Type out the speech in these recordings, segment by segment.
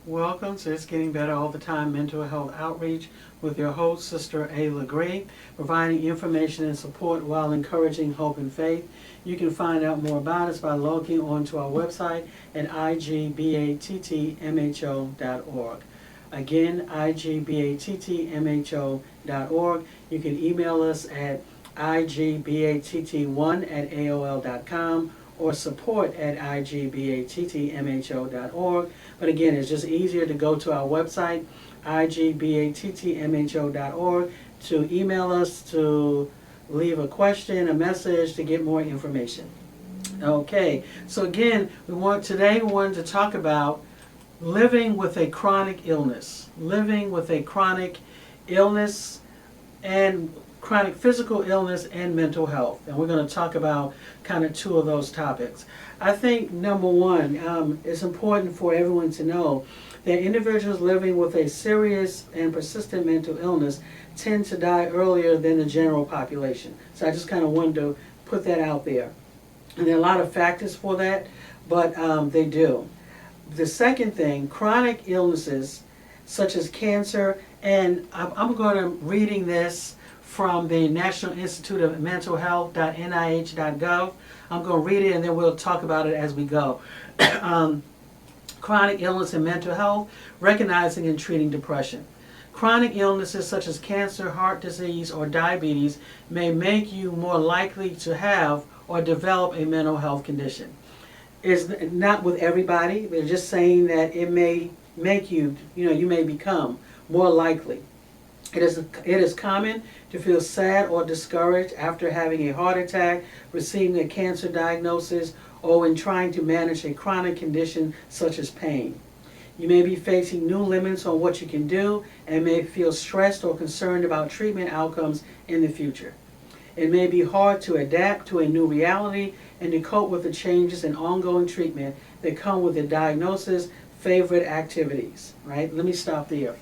Welcome to It's Getting Better All the Time Mental Health Outreach with your host, Sister A. LeGree, providing information and support while encouraging hope and faith. You can find out more about us by logging onto our website at igbattmho.org. Again, igbattmho.org. You can email us at igbatt1@aol.com or support@igbattmho.org. But again, it's just easier to go to our website, igbattmho.org, to email us, to leave a question, a message, to get more information. Okay, so again, we wanted to talk about living with a chronic illness. Living with a chronic illness and chronic physical illness and mental health. And we're going to talk about kind of two of those topics. I think number one, it's important for everyone to know that individuals living with a serious and persistent mental illness tend to die earlier than the general population. So I just kind of wanted to put that out there. And there are a lot of factors for that, but they do. The second thing, chronic illnesses such as cancer, and I'm going to reading this from the National Institute of Mental Health.nih.gov. I'm going to read it and then we'll talk about it as we go. Chronic illness and mental health, recognizing and treating depression. Chronic illnesses such as cancer, heart disease, or diabetes may make you more likely to have or develop a mental health condition. It's not with everybody. They're just saying that it may make you, you may become more likely. It is common to feel sad or discouraged after having a heart attack, receiving a cancer diagnosis, or when trying to manage a chronic condition such as pain. You may be facing new limits on what you can do and may feel stressed or concerned about treatment outcomes in the future. It may be hard to adapt to a new reality and to cope with the changes in ongoing treatment that come with the diagnosis, favorite activities. Right? Let me stop there.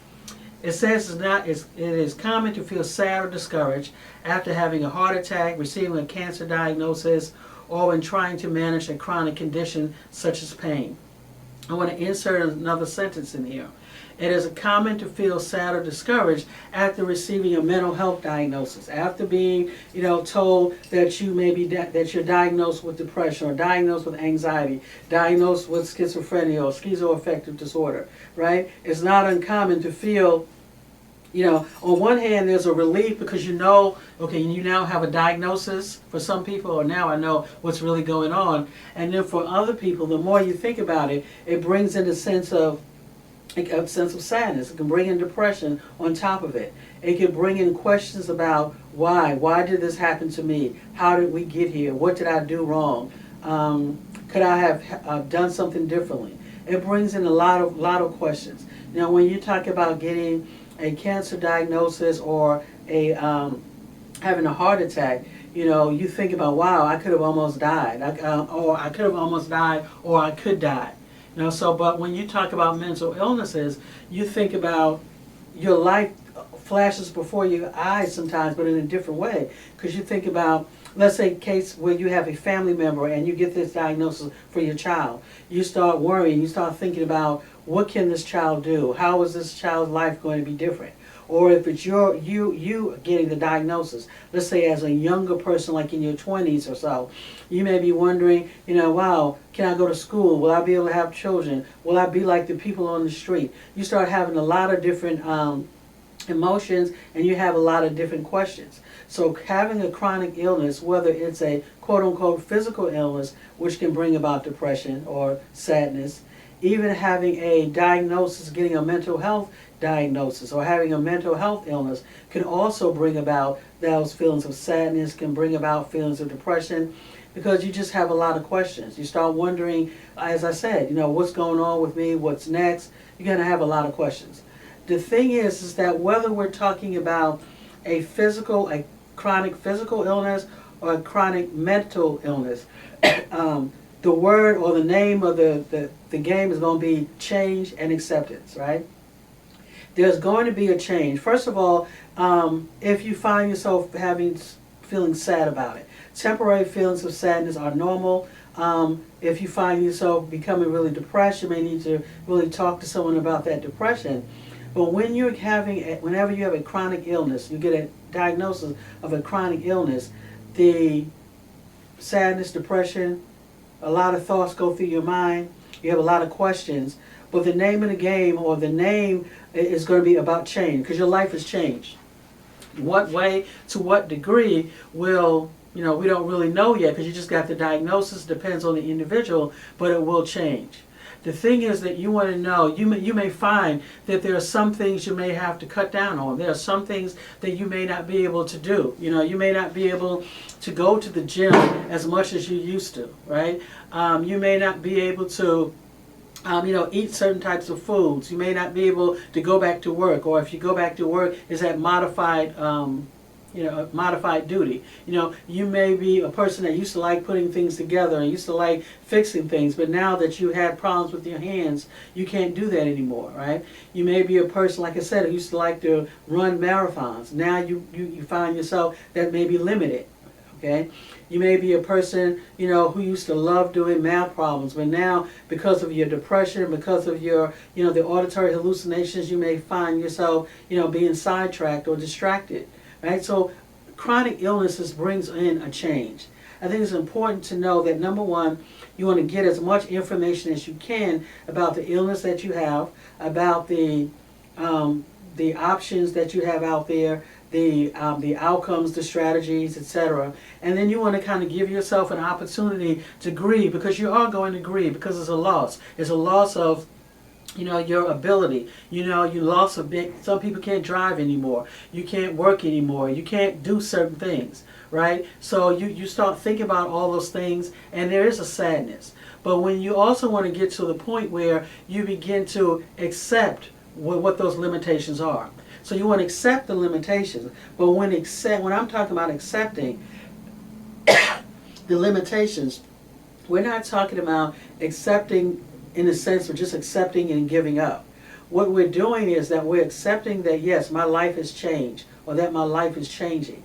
It says it is common to feel sad or discouraged after having a heart attack, receiving a cancer diagnosis, or when trying to manage a chronic condition such as pain. I want to insert another sentence in here. It is common to feel sad or discouraged after receiving a mental health diagnosis, after being, told that you may be that you're diagnosed with depression or diagnosed with anxiety, diagnosed with schizophrenia or schizoaffective disorder. Right? It's not uncommon to feel, on one hand, there's a relief because you now have a diagnosis for some people, or now I know what's really going on. And then for other people, the more you think about it, it brings in a sense of sadness. It can bring in depression on top of it. It can bring in questions about why. Why did this happen to me? How did we get here? What did I do wrong? Could I have done something differently? It brings in a lot of questions. Now, when you talk about getting a cancer diagnosis or having a heart attack, you think about, wow, I could have almost died, or I could have almost died, or I could die. But when you talk about mental illnesses, you think about your life flashes before your eyes sometimes, but in a different way. Because you think about, let's say, a case where you have a family member and you get this diagnosis for your child. You start worrying, you start thinking about, what can this child do? How is this child's life going to be different? Or if it's you getting the diagnosis, let's say as a younger person, like in your 20s or so, you may be wondering, wow, can I go to school? Will I be able to have children? Will I be like the people on the street? You start having a lot of different emotions, and you have a lot of different questions. So having a chronic illness, whether it's a quote-unquote physical illness, which can bring about depression or sadness, even having a diagnosis, getting a mental health diagnosis, or having a mental health illness can also bring about those feelings of sadness, can bring about feelings of depression, because you just have a lot of questions. You start wondering, as I said, what's going on with me, what's next? You're going to have a lot of questions. The thing is that whether we're talking about a chronic physical illness or a chronic mental illness, the word or the name of the game is going to be change and acceptance, right? There's going to be a change. First of all, if you find yourself feeling sad about it, temporary feelings of sadness are normal. If you find yourself becoming really depressed, you may need to really talk to someone about that depression. But whenever you have a chronic illness, you get a diagnosis of a chronic illness, the sadness, depression, a lot of thoughts go through your mind. You have a lot of questions. But the name of the game, or the name, is going to be about change, because your life has changed. What way, to what degree will, we don't really know yet, because you just got the diagnosis. Depends on the individual, but it will change. The thing is that you want to know, you may find that there are some things you may have to cut down on. There are some things that you may not be able to do. You may not be able to go to the gym as much as you used to, right? You may not be able to eat certain types of foods. You may not be able to go back to work, or if you go back to work, is that modified duty. You may be a person that used to like putting things together and used to like fixing things, but now that you had problems with your hands, you can't do that anymore, right? You may be a person, like I said, who used to like to run marathons. Now you find yourself that may be limited, okay? You may be a person, who used to love doing math problems, but now because of your depression, because of your, the auditory hallucinations, you may find yourself, being sidetracked or distracted. Right? So chronic illnesses brings in a change. I think it's important to know that, number one, you want to get as much information as you can about the illness that you have, about the options that you have out there, the outcomes, the strategies, etc. And then you want to kind of give yourself an opportunity to grieve, because you are going to grieve, because it's a loss. It's a loss of your ability. You lost a bit. Some people can't drive anymore. You can't work anymore. You can't do certain things, right? So you start thinking about all those things, and there is a sadness. But when you also want to get to the point where you begin to accept what those limitations are. So you want to accept the limitations. But when I'm talking about accepting the limitations, we're not talking about accepting in the sense of just accepting and giving up. What we're doing is that we're accepting that, yes, my life has changed, or that my life is changing.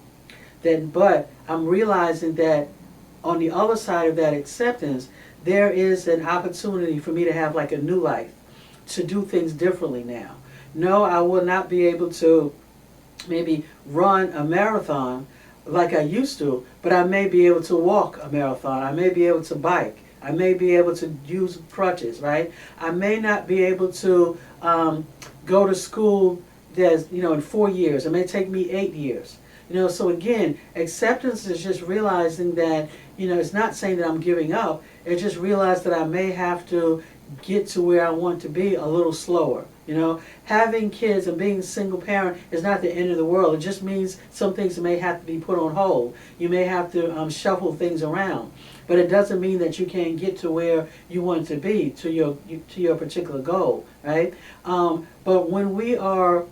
But I'm realizing that on the other side of that acceptance, there is an opportunity for me to have like a new life, to do things differently now. No, I will not be able to maybe run a marathon like I used to, but I may be able to walk a marathon. I may be able to bike. I may be able to use crutches, right? I may not be able to go to school in 4 years. It may take me 8 years. So again, acceptance is just realizing that, it's not saying that I'm giving up. It's just realize that I may have to get to where I want to be a little slower. Having kids and being a single parent is not the end of the world. It just means some things may have to be put on hold. You may have to shuffle things around. But it doesn't mean that you can't get to where you want to be, to your particular goal, right? But when we are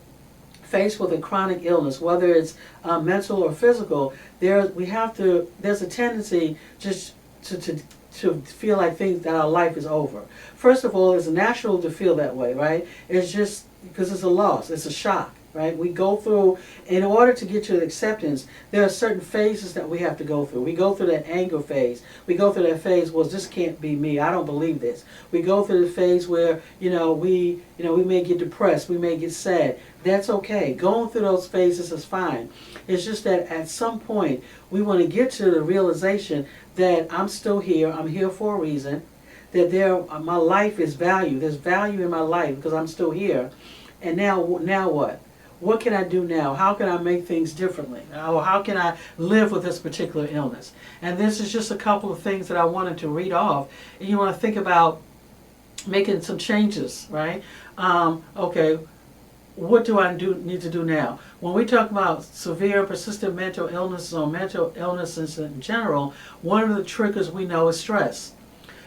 faced with a chronic illness, whether it's mental or physical, there's a tendency just to feel like that our life is over. First of all, it's natural to feel that way, right? It's just because it's a loss, it's a shock. Right? We go through, in order to get to acceptance, there are certain phases that we have to go through. We go through that anger phase. We go through that phase, well, this can't be me. I don't believe this. We go through the phase where, we may get depressed. We may get sad. That's okay. Going through those phases is fine. It's just that at some point, we want to get to the realization that I'm still here. I'm here for a reason. That my life is value. There's value in my life because I'm still here. And now what? What can I do now? How can I make things differently? Or how can I live with this particular illness? And this is just a couple of things that I wanted to read off. And you want to think about making some changes, right? Okay, what do I need to do now? When we talk about severe persistent mental illnesses or mental illnesses in general, one of the triggers we know is stress.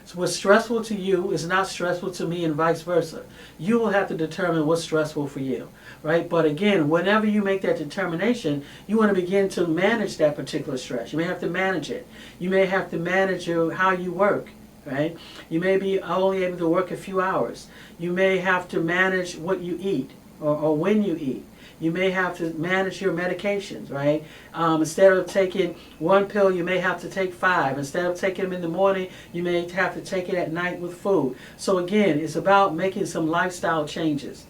So what's stressful to you is not stressful to me, and vice versa. You will have to determine what's stressful for you, right? But again, whenever you make that determination, you want to begin to manage that particular stress. You may have to manage it. You may have to manage how you work, right? You may be only able to work a few hours. You may have to manage what you eat or when you eat. You may have to manage your medications, right? Instead of taking one pill, you may have to take 5. Instead of taking them in the morning, you may have to take it at night with food. So again, it's about making some lifestyle changes.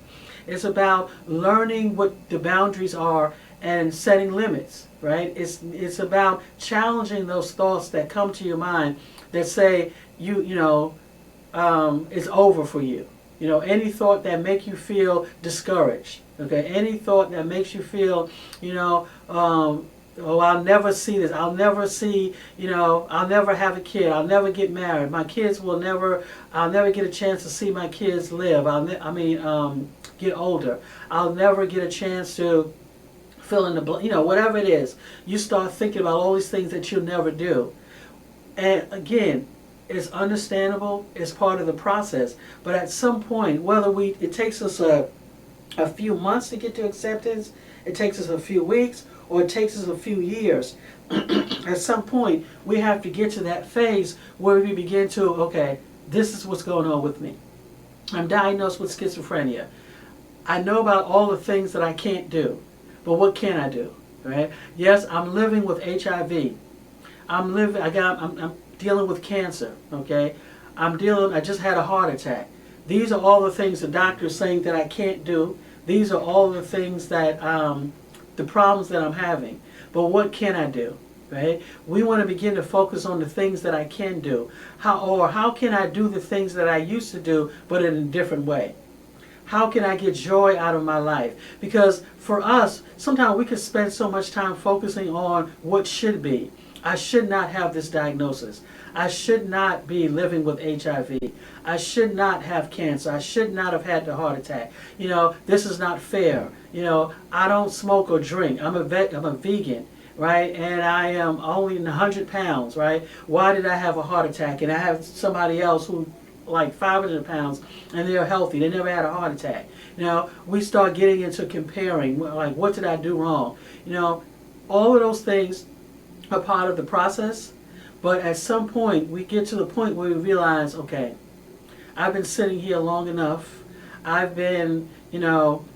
It's about learning what the boundaries are and setting limits, right? It's about challenging those thoughts that come to your mind that say it's over for you. Any thought that make you feel discouraged, okay? Any thought that makes you feel, oh, I'll never see this. I'll never see, I'll never have a kid. I'll never get married. My kids will never, I'll never get a chance to see my kids live. Get older. I'll never get a chance to fill in the blank, whatever it is. You start thinking about all these things that you'll never do. And again, it's understandable, it's part of the process. But at some point, it takes us a few months to get to acceptance, it takes us a few weeks, or it takes us a few years. At some point, we have to get to that phase where we begin to, okay, this is what's going on with me. I'm diagnosed with schizophrenia. I know about all the things that I can't do, but what can I do, right? Yes, I'm living with HIV. I'm dealing with cancer, okay? I just had a heart attack. These are all the things the doctor's saying that I can't do. These are all the things that, the problems that I'm having. But what can I do, right? We want to begin to focus on the things that I can do. How can I do the things that I used to do, but in a different way? How can I get joy out of my life? Because for us, sometimes we can spend so much time focusing on what should be. I should not have this diagnosis. I should not be living with HIV. I should not have cancer. I should not have had the heart attack. This is not fair. I don't smoke or drink. I'm a vegan, right? And I am only 100 pounds, right? Why did I have a heart attack? And I have somebody else who like 500 pounds and they're healthy. They never had a heart attack. We start getting into comparing, like, what did I do wrong? All of those things are part of the process, but at some point we get to the point where we realize, okay, I've been sitting here long enough. I've been,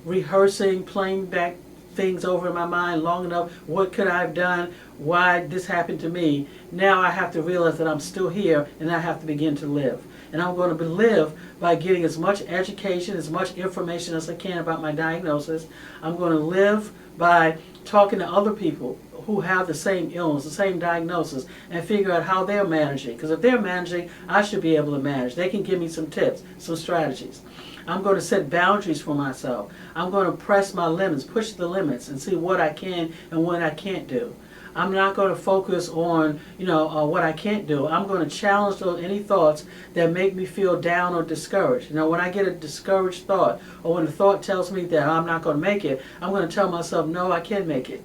rehearsing, playing back things over in my mind long enough. What could I have done? Why this happened to me? Now I have to realize that I'm still here and I have to begin to live. And I'm going to live by getting as much education, as much information as I can about my diagnosis. I'm going to live by talking to other people who have the same illness, the same diagnosis, and figure out how they're managing. Because if they're managing, I should be able to manage. They can give me some tips, some strategies. I'm going to set boundaries for myself. I'm going to press my limits, push the limits, and see what I can and what I can't do. I'm not going to focus on, what I can't do. I'm going to challenge any thoughts that make me feel down or discouraged. When I get a discouraged thought, or when the thought tells me that I'm not going to make it, I'm going to tell myself, no, I can make it.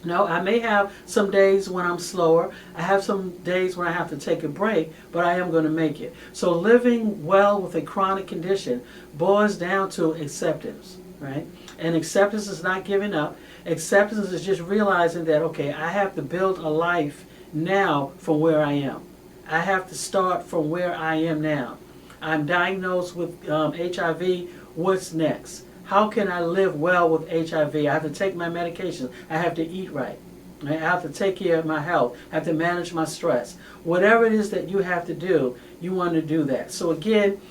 No, I may have some days when I'm slower. I have some days when I have to take a break, but I am going to make it. So living well with a chronic condition boils down to acceptance, right? And acceptance is not giving up. Acceptance is just realizing that, okay, I have to build a life now from where I am. I have to start from where I am now. I'm diagnosed with HIV. What's next? How can I live well with HIV? I have to take my medications. I have to eat right. I have to take care of my health. I have to manage my stress. Whatever it is that you have to do, you want to do that. So again,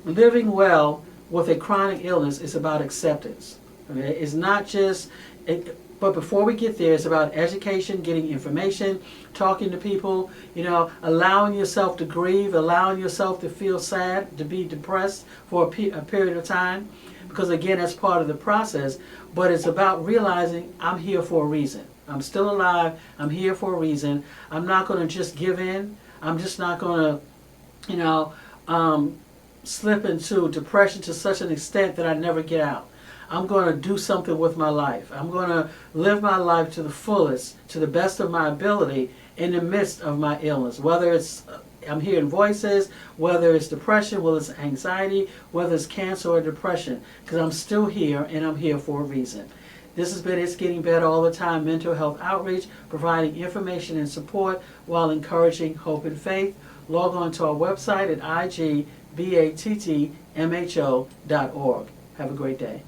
living well with a chronic illness is about acceptance. Okay? It's not just, but before we get there, it's about education, getting information, talking to people, allowing yourself to grieve, allowing yourself to feel sad, to be depressed for a period of time. Because again, that's part of the process, but it's about realizing I'm here for a reason. I'm still alive. I'm here for a reason. I'm not going to just give in. I'm just not going to, slip into depression to such an extent that I never get out. I'm going to do something with my life. I'm going to live my life to the fullest, to the best of my ability in the midst of my illness, whether it's I'm hearing voices, whether it's depression, whether it's anxiety, whether it's cancer or depression, because I'm still here and I'm here for a reason. This has been It's Getting Better All the Time Mental Health Outreach, providing information and support while encouraging hope and faith. Log on to our website at igbattmho.org. Have a great day.